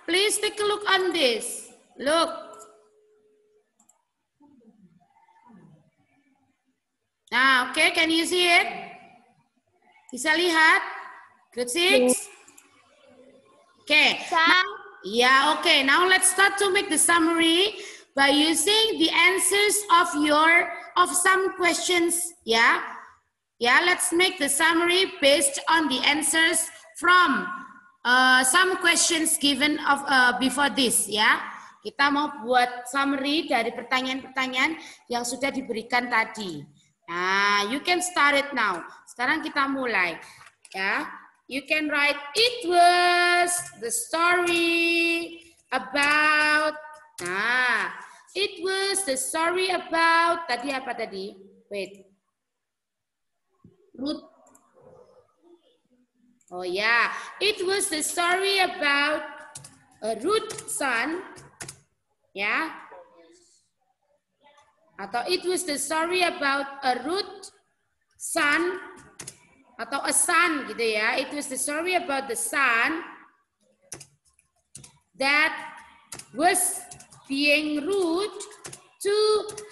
Please take a look on this. Look. Nah, okay, can you see it? Bisa lihat? Grade 6? Okay. Now let's start to make the summary by using the answers of some questions. Let's make the summary based on the answers from some questions given before this. Kita mau buat summary dari pertanyaan-pertanyaan yang sudah diberikan tadi. Nah, you can start it now. Sekarang kita mulai. You can write, it was the story about. Nah, it was the story about. Tadi apa tadi? Wait. Ruth. Oh ya, it was the story about a Ruth son. Atau it was the story about a Ruth son. Atau a son gitu ya. It was the story about the son that was being rude to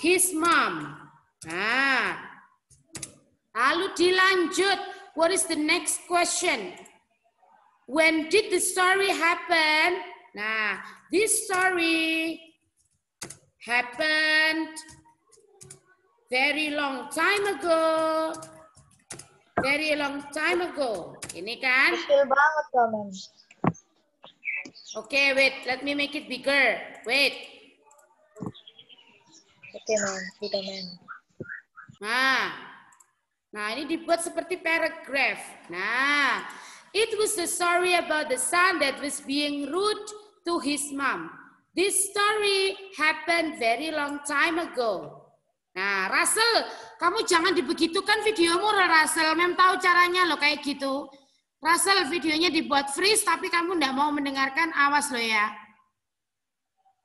his mom. Nah, lalu dilanjut. What is the next question? When did the story happen? Nah, this story happened very long time ago. Very long time ago. Ini kan? Kecil banget, Ma'am. Okay, wait. Let me make it bigger. Wait. Oke, Ma'am. Sudah, Ma'am. Nah, ini dibuat seperti paragraph. Nah, it was the story about the son that was being rude to his mom. This story happened very long time ago. Nah, Russell, kamu jangan dibegitukan videomu, Russell. Mem tahu caranya loh kayak gitu. Russell, videonya dibuat freeze, tapi kamu nggak mau mendengarkan, awas loh ya.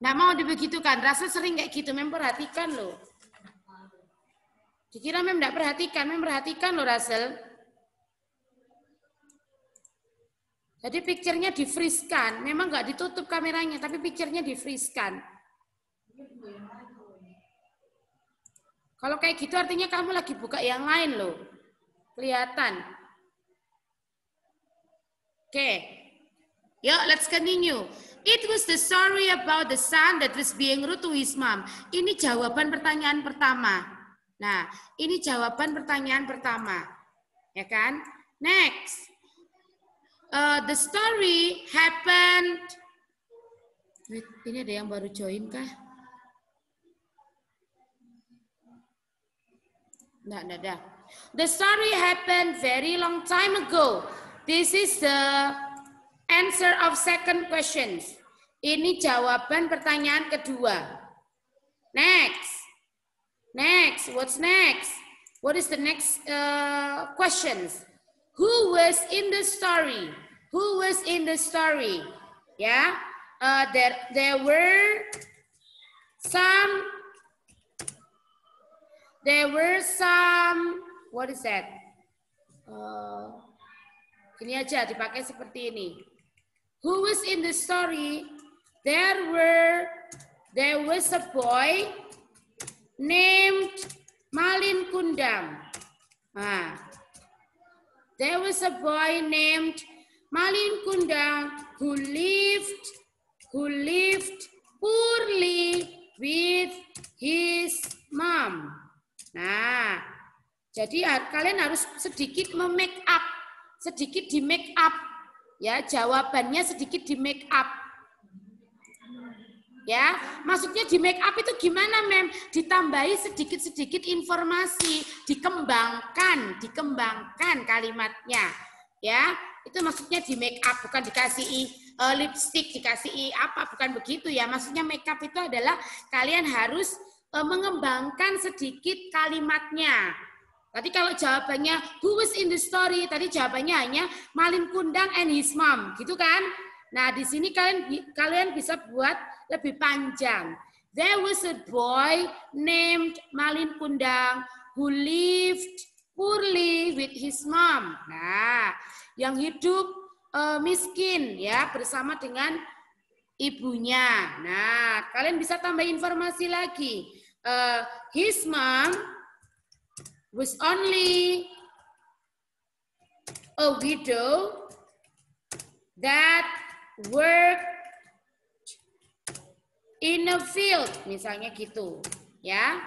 Nggak mau dibegitukan. Russell sering kayak gitu, Mem perhatikan loh. Dikira Mem nggak perhatikan, Mem perhatikan loh, Russell. Jadi picture-nya di-freeze-kan. Memang nggak ditutup kameranya, tapi picture-nya di-freeze-kan. Kalau kayak gitu artinya kamu lagi buka yang lain loh. Kelihatan. Oke. Yuk, let's continue. It was the story about the son that was being rude to his mom. Ini jawaban pertanyaan pertama. Nah, ini jawaban pertanyaan pertama. Ya kan? Next. The story happened. Wait, ini ada yang baru join kah? Nggak. The story happened very long time ago. This is the answer of second questions. Ini jawaban pertanyaan kedua. Next. What's next? What is the next questions? Who was in the story? Who was in the story? Yeah. There were some, what is that? Ini aja dipakai seperti ini. Who was in the story? There was a boy named Malin Kundang. There was a boy named Malin Kundang who lived poorly with his mom. Nah, jadi kalian harus sedikit di-make up. Ya, jawabannya sedikit di-make up. Ya, maksudnya di-make up itu gimana, Mem? Ditambahi sedikit-sedikit informasi, dikembangkan kalimatnya. Ya, itu maksudnya di-make up, bukan dikasih lipstick, dikasih apa, bukan begitu ya. Maksudnya make up itu adalah kalian harus mengembangkan sedikit kalimatnya. Tadi kalau jawabannya who was in the story, tadi jawabannya hanya Malin Kundang and his mom, gitu kan? Nah, di sini kalian bisa buat lebih panjang. There was a boy named Malin Kundang who lived poorly with his mom. Nah, yang hidup miskin ya bersama dengan ibunya. Nah, kalian bisa tambah informasi lagi. His mom was only a widow that worked in a field, misalnya gitu, ya.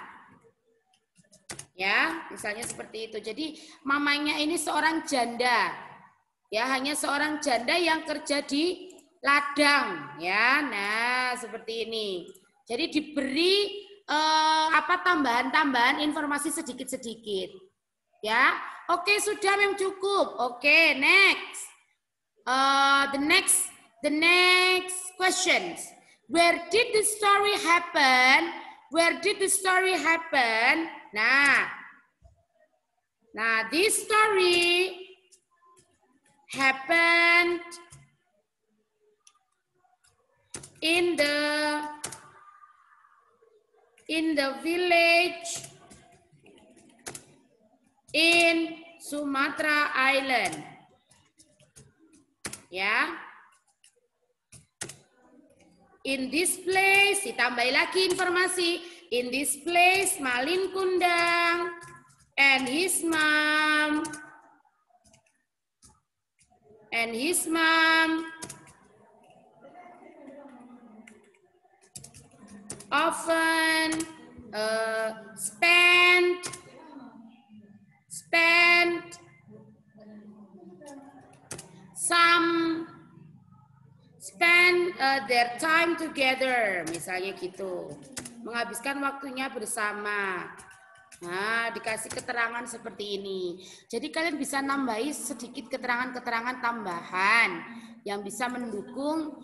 Ya, misalnya seperti itu. Jadi mamanya ini seorang janda. Ya, hanya seorang janda yang kerja di ladang, ya. Nah, seperti ini. Jadi diberi tambahan-tambahan informasi sedikit-sedikit. Ya. Oke, sudah memang cukup. Oke, next. The next questions. Where did the story happen? Where did the story happen? Nah, this story happened in the village in Sumatra Island. Ya. In this place, ditambahi lagi informasi. In this place, Malin Kundang and his mom often spend their time together, misalnya gitu. Menghabiskan waktunya bersama. Nah, dikasih keterangan seperti ini. Jadi kalian bisa nambahi sedikit keterangan-keterangan tambahan yang bisa mendukung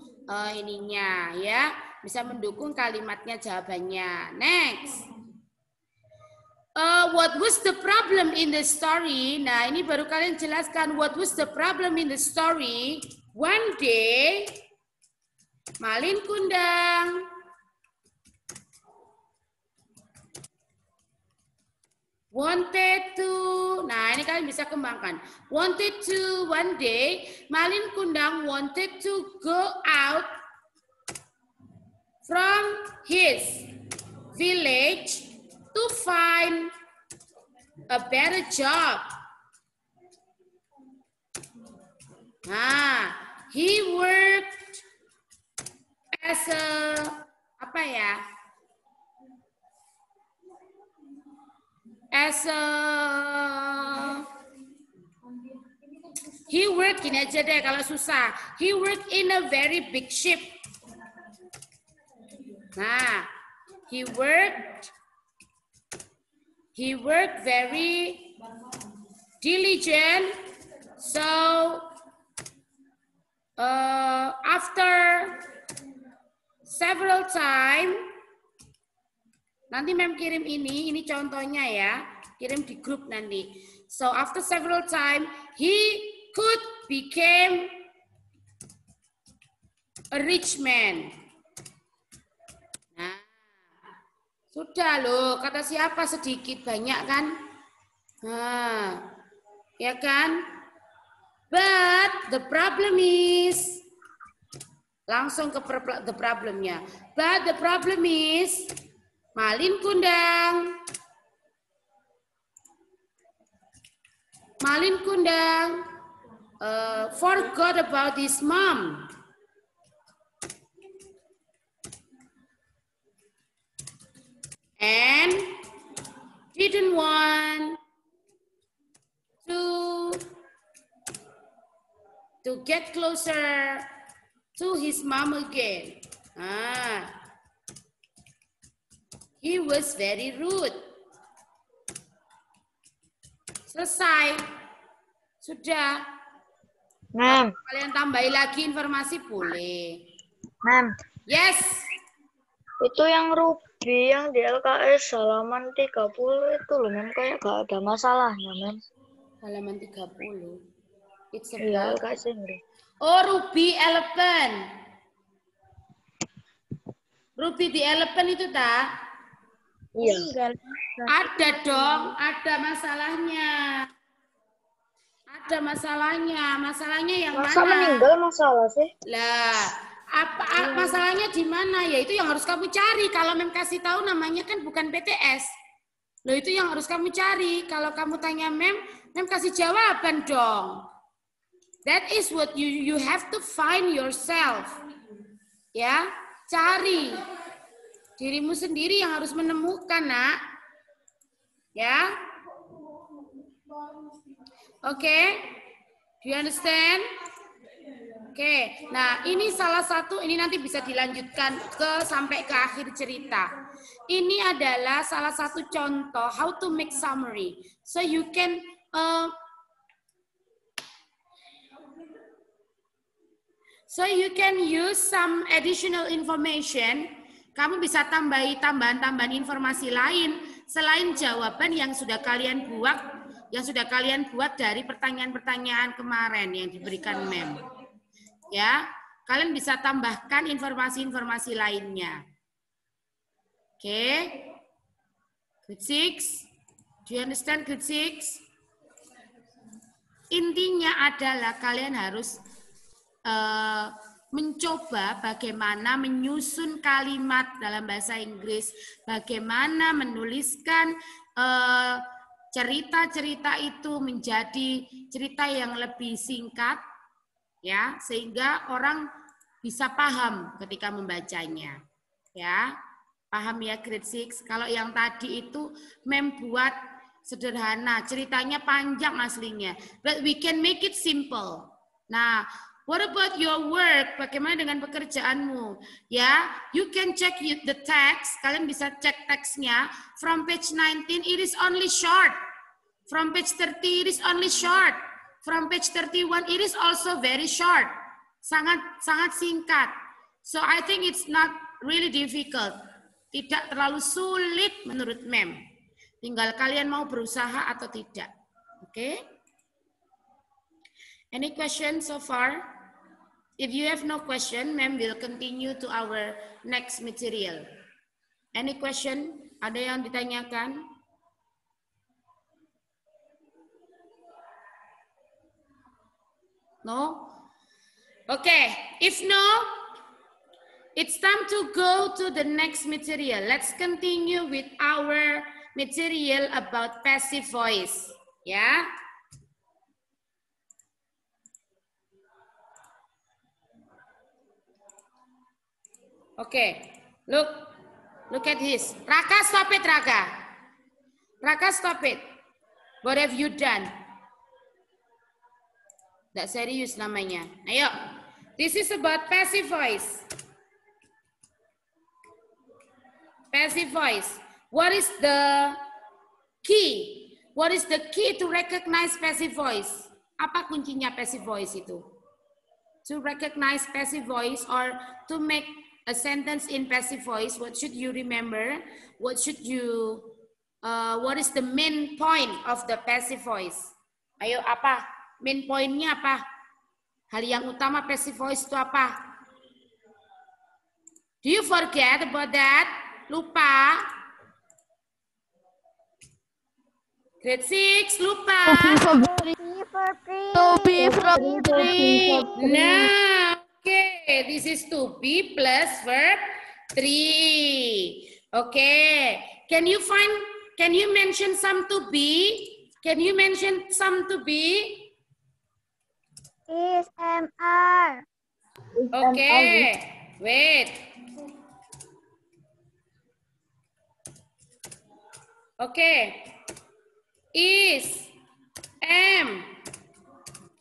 ininya, ya. Bisa mendukung kalimatnya, jawabannya. Next. What was the problem in the story? Nah, ini baru kalian jelaskan what was the problem in the story. One day, Malin Kundang wanted to, nah ini kalian bisa kembangkan. Wanted to, one day, Malin Kundang wanted to go out from his village to find a better job. Nah, he worked as a, apa ya? He worked, gini aja deh kalau susah. He worked in a very big ship. Nah, he worked very diligent. So after several time, nanti Mem kirim ini contohnya ya, kirim di grup nanti. So after several time, he could become a rich man. Nah, sudah loh, kata siapa sedikit banyak kan? Nah, ya kan? But the problem is, langsung ke the problemnya. But the problem is, Malin Kundang forgot about his mom. And didn't want to get closer to his mom again. He was very rude. Selesai. Sudah. Ma'am. Kalian tambahin lagi informasi boleh. Ma'am. Yes. Itu yang Ruby yang di LKS halaman 30 itu loh, Ma'am. Kayak gak ada masalahnya, Ma'am. Halaman 30. It's about... Iya, LKS ini. Oh, Ruby Elephant. Ruby the Elephant itu tak? Iya. Ada dong, ada masalahnya. Ada masalahnya. Masalahnya yang masa mana? Meninggal masalah sih? Lah, apa masalah Sekolahnya di mana? Ya itu yang harus kamu cari. Kalau Mem kasih tahu namanya kan bukan PTS. Loh itu yang harus kamu cari. Kalau kamu tanya Mem kasih jawaban dong. That is what you have to find yourself. Ya, cari. Dirimu sendiri yang harus menemukan, Nak. Ya. Oke. Do you understand? Oke, nah ini salah satu, ini nanti bisa dilanjutkan sampai ke akhir cerita. Ini adalah salah satu contoh how to make summary. So you can use some additional information. Kamu bisa tambahan informasi lain selain jawaban yang sudah kalian buat dari pertanyaan-pertanyaan kemarin yang diberikan Mem. Ya, kalian bisa tambahkan informasi-informasi lainnya. Oke. Grade 6. Do you understand grade 6? Intinya adalah kalian harus mencoba bagaimana menyusun kalimat dalam bahasa Inggris, bagaimana menuliskan cerita-cerita itu menjadi cerita yang lebih singkat, ya, sehingga orang bisa paham ketika membacanya. Ya, paham ya grade 6? Kalau yang tadi itu Mem buat sederhana, ceritanya panjang aslinya, but we can make it simple. Nah, what about your work? Bagaimana dengan pekerjaanmu? Ya, you can check the text. Kalian bisa cek teksnya. From page 19, it is only short. From page 30, it is only short. From page 31, it is also very short. Sangat singkat. So I think it's not really difficult. Tidak terlalu sulit menurut Mem. Tinggal kalian mau berusaha atau tidak. Oke? Any questions so far? If you have no question, Mem will continue to our next material. Any question? Ada yang ditanyakan? No? Okay, if no, it's time to go to the next material. Let's continue with our material about passive voice. Ya. Okay, look at this. Raka, stop it, Raka. Raka, stop it. What have you done? Tidak serius namanya. Ayo, this is about passive voice. Passive voice. What is the key? What is the key to recognize passive voice? Apa kuncinya passive voice itu? To recognize passive voice or to make a sentence in passive voice, what should you remember? What is the main point of the passive voice? Ayo, apa? Main pointnya apa? Hal yang utama passive voice itu apa? Do you forget about that? Lupa? Grade 6, lupa? To be from three. Nah, okay. This is to be plus verb 3. Okay. Can you mention some to be? Can you mention some to be? Is MR. Okay. Wait. Okay. Is M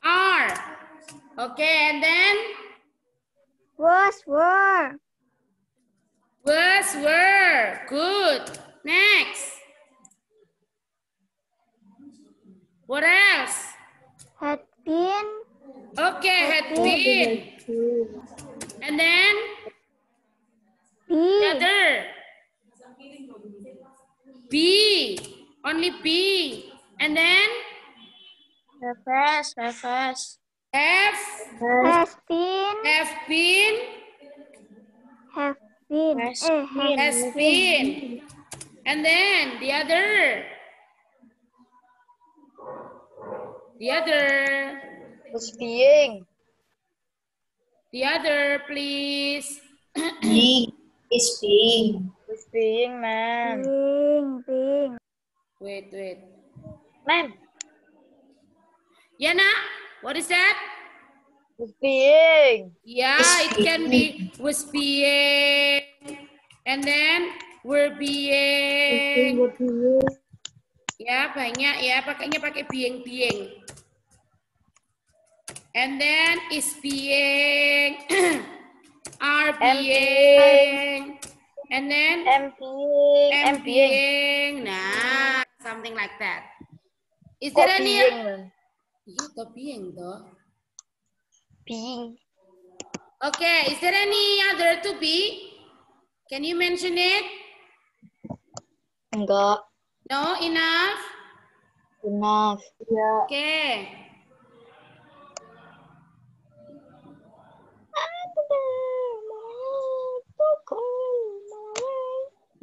R. Okay, and then Was, were. was, were. Good. Next. What else? Had been. Okay, had been. And then Be. the other. Be. Only be. And then Has been. have been. Have been. Has been. And then the other. The other. Was being. The other, please. Is being, ma'am. Being. Wait. Ma'am. Yana, what is that? Was being. Yeah, it can be was being. And then were being. Ya, banyak ya. Pakainya pakai being. And then is being. Are being. And then am being. Nah, something like that. Is there any? Iya, the being though. Being. Okay, is there any other to be? Can you mention it? Enggak. No, enough? Enough. Yeah. Okay.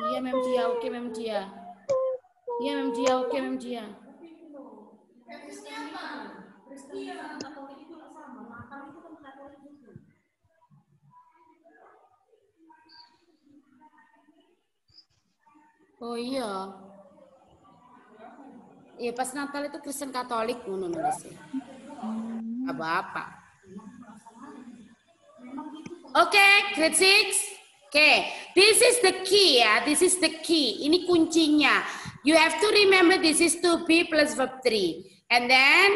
Iya, Mem Dia. Oke, Mem Dia. Iya, Mem Dia. Oke, Mem Dia. Oh iya. Iya, pas Natal itu Kristen Katolik ngono nulisnya. Apa-apa. Oke, grade 6. Oke, this is the key ya. This is the key. Ini kuncinya. You have to remember this is to be plus verb 3. And then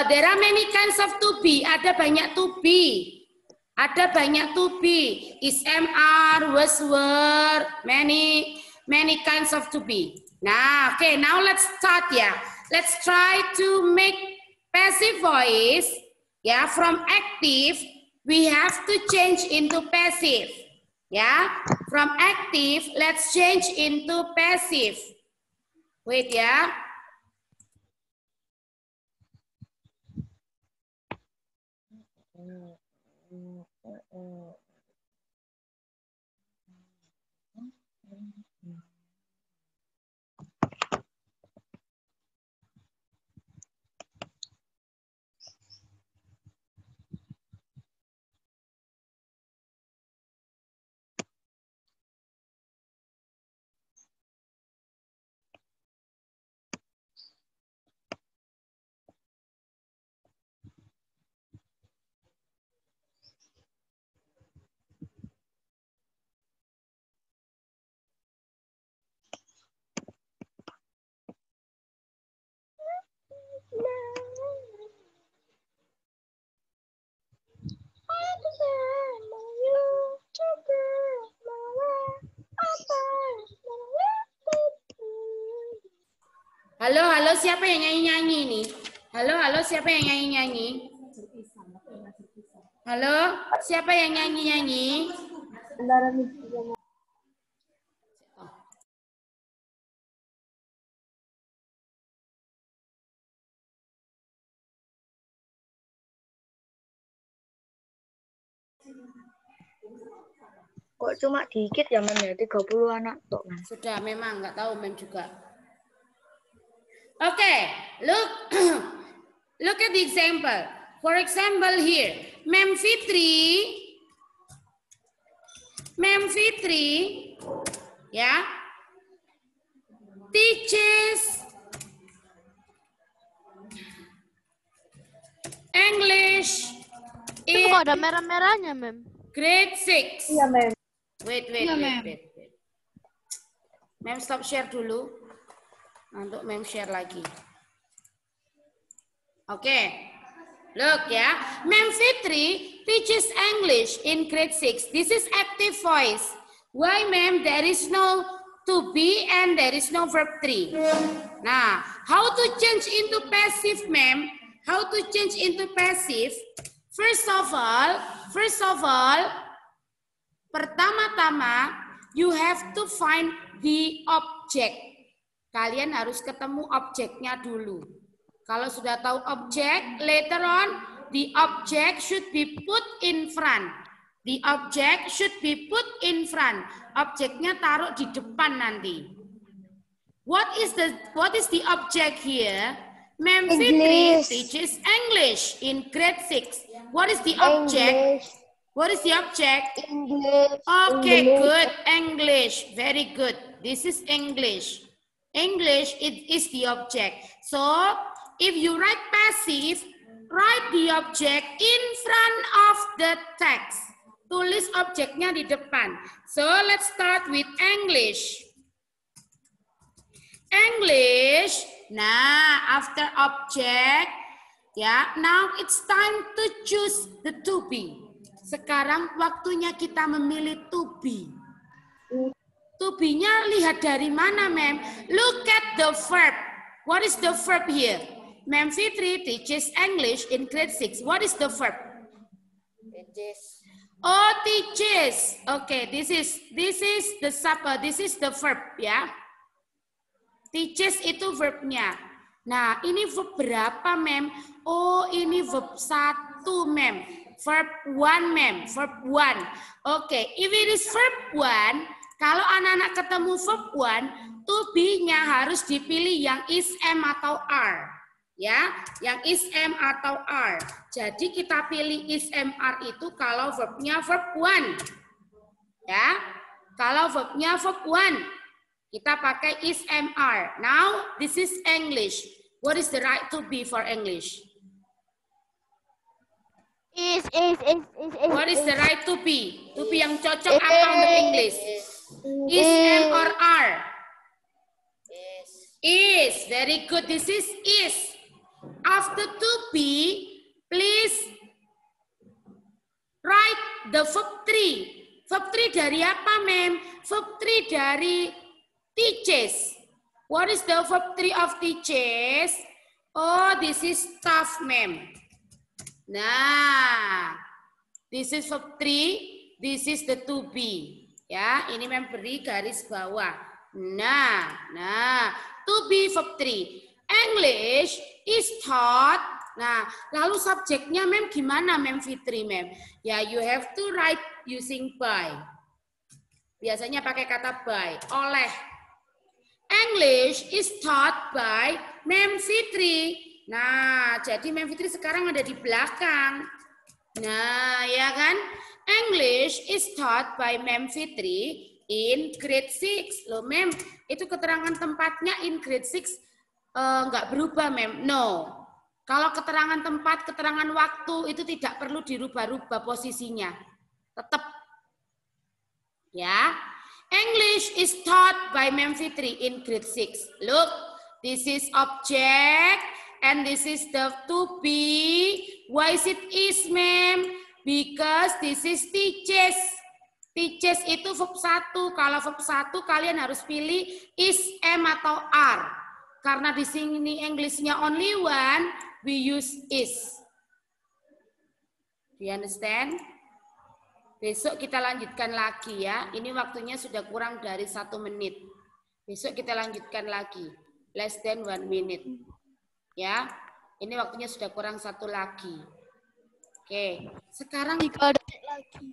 there are many kinds of to be. Ada banyak to be. Ada banyak to be. Is, am, are, was, were, many kinds of to be. Nah, okay, now let's start ya. Let's try to make passive voice. Ya, from active we have to change into passive. Ya, from active let's change into passive. Wait ya. Halo, siapa yang nyanyi-nyanyi ini? Halo, siapa yang nyanyi-nyanyi? Halo, siapa yang nyanyi-nyanyi? Kok cuma dikit ya, Mem, ya? 30 anak tok. Sudah, memang nggak tahu Mem juga. Okay, look at the example. For example here, Mem Fitri, ya, teaches English Itu kok ada merah-merahnya, Mem? Grade 6. Iya, Mem. Wait. Mem stop share dulu. Untuk Mem share lagi. Oke. Look ya. Mem Fitri teaches English in grade 6. This is active voice. Why, Mem? There is no to be and there is no verb 3. Nah, how to change into passive, Mem? How to change into passive? First of all, pertama-tama you have to find the object. Kalian harus ketemu objeknya dulu. Kalau sudah tahu objek, later on the object should be put in front. The object should be put in front. Objeknya taruh di depan nanti. What is the object here? Mem Fitri teaches English in grade 6. What is the object? What is the object? English. Okay, good. English. Very good. This is English. English is the object. So, if you write passive, write the object in front of the text. Tulis objeknya di depan. So, let's start with English. English. Nah, after object, ya, now it's time to choose the to be. Sekarang waktunya kita memilih to be. To be-nya lihat dari mana, Mem? Look at the verb. What is the verb here? Mem Fitri teaches English in grade 6. What is the verb? Teaches. Oh, teaches. Okay, this is the verb, ya. Teaches itu verbnya. Nah, ini verb berapa, Mem? Oh, ini verb 1, Mem. Verb 1, Mem. Verb 1. Oke, if it is verb 1, kalau anak-anak ketemu verb 1, to be-nya harus dipilih yang is, am, atau are. Ya, yang is, am, atau are. Jadi kita pilih is, am, are itu kalau verbnya verb 1. Ya, kalau verbnya verb 1, kita pakai is, am, are. Now, this is English. What is the right to be for English? Is. What is the right to be? To be yang cocok apa untuk English? Is, am, or are? Is. Very good. This is is. After to be, please write the verb 3. Verb 3 dari apa, Mem? Verb 3 dari teaches. What is the verb 3 of teaches? Oh, this is tough, Mem. Nah, this is verb 3, this is the to be. Ya, ini Mem beri garis bawah. Nah, to be verb 3. English is taught. Nah, lalu subjeknya Mem gimana, Mem Fitri, Mem? Ya, you have to write using by. Biasanya pakai kata by, oleh. English is taught by Mem Fitri. Nah, jadi Mem Fitri sekarang ada di belakang. Nah, ya kan? English is taught by Mem Fitri in grade 6. Loh, Mem, itu keterangan tempatnya in grade 6 nggak berubah, Mem. No. Kalau keterangan tempat, keterangan waktu itu tidak perlu dirubah-rubah posisinya. Tetap. Ya. English is taught by Mem Fitri in grade 6. Look, this is object. And this is the to be. Why is it is, Mem? Because this is teaches. Teaches itu verb 1. Kalau verb 1 kalian harus pilih is, am, atau are. Karena di sini Englishnya only one, we use is. Do you understand? Besok kita lanjutkan lagi ya. Ini waktunya sudah kurang dari 1 menit. Besok kita lanjutkan lagi. Less than 1 minute. Ya, ini waktunya sudah kurang 1 lagi. Oke, sekarang 3 detik lagi.